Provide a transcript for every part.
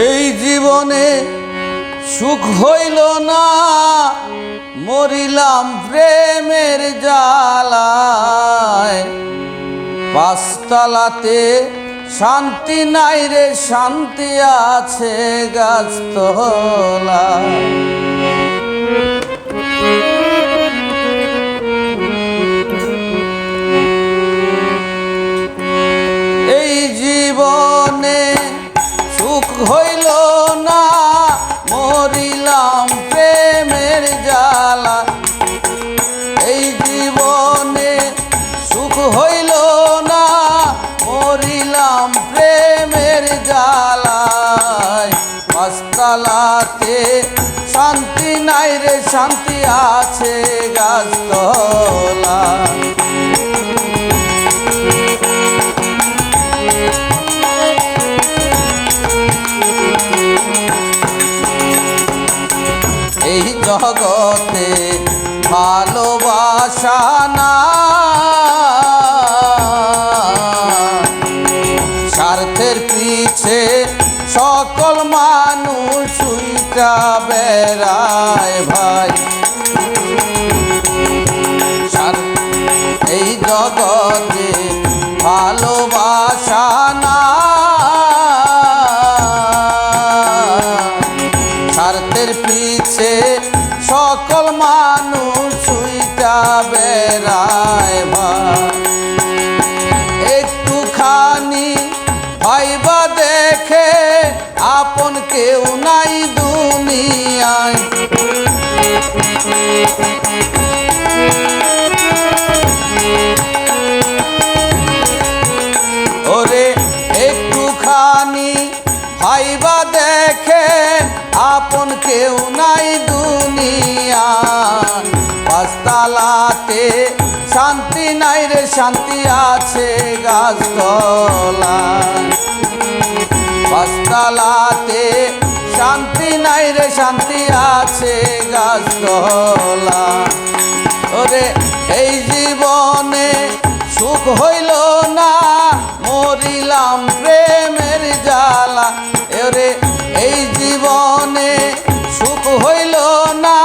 এই জীবনে সুখ হইল না, মরিলাম প্রেমের জ্বালায়। পাঁচতলাতে শান্তি নাই রে, শান্তি আছে গাছতলায়। এই জীবনে সুখ হইল না, মরিলাম প্রেমের জ্বালা। এই জীবনে সুখ হইল না, মরিলাম প্রেমের জ্বালায়। পাঁচতলাতে শান্তি নাই রে, শান্তি আছে গাছতলায়। এই জগতে ভালোবাসা না, স্বার্থের পিছে সকল মানুষ ছুইটা বেড়ায় ভাই। এই জগতে ভালোবাসা না, স্বার্থের পিছে সকল মানুষ ছুইটা বেড়ায় ভাই। একটুখানি ভাইবা দেখে আপন কেউ নাই দুনিয়ায়। ওরে একটুখানি ভাইবা দেখে আপন কেউ নাই দুনিয়ায়। পাঁচতলাতে শান্তি নাই রে, শান্তি আছে গাছতলায়। পাঁচতলাতে শান্তি নাই রে, শান্তি আছে গাছতলায়। ওরে এই জীবনে সুখ হইল না, মরিলাম প্রেমের জ্বালা। ওরে এই জীবনে সুখ হইল না,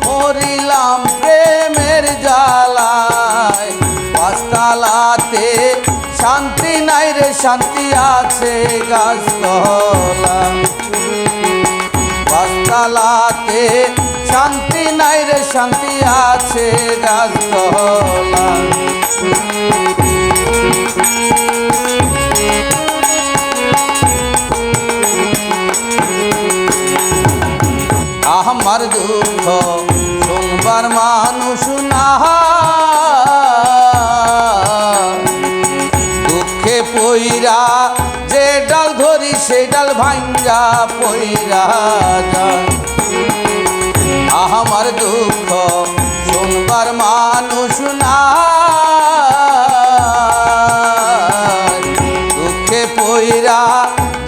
মরিলাম প্রেমের জ্বালায়। পাঁচতলাতে শান্তি নাই রে, শান্তি আছে গাছতলায়। পাঁচতলাতে শান্তি নাই রে, শান্তি আছে গাছতলায়। আমার দুঃখ শুনবার মানুষ না, দুঃখে পইরা যে ডাল ধরি সেই ডাল ভাঙ্গা পইরা যায়। আমার দুঃখ শুনবার মানুষ না, দুঃখে পইরা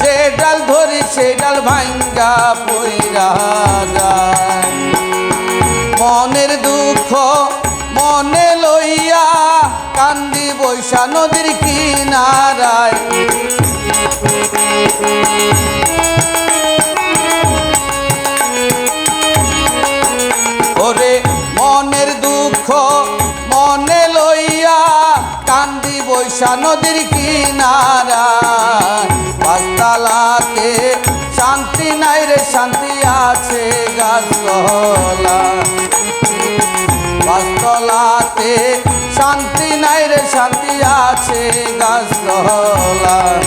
যে ডাল ধরি সেই ডাল ভাঙ্গা পইরা যায়। মনের দুঃখ মনে লইয়া কান্দি বৈশা নদীর কিনারায়। ওরে মনের দুঃখ মনে লইয়া কান্দি বৈশা নদীর কিনারায়। পাঁচতলাতে শান্তি নাই রে, শান্তি আছে গাছতলায়। পাঁচতলাতে শান্তি নাই রে, শান্তি আছে গাছতলায়।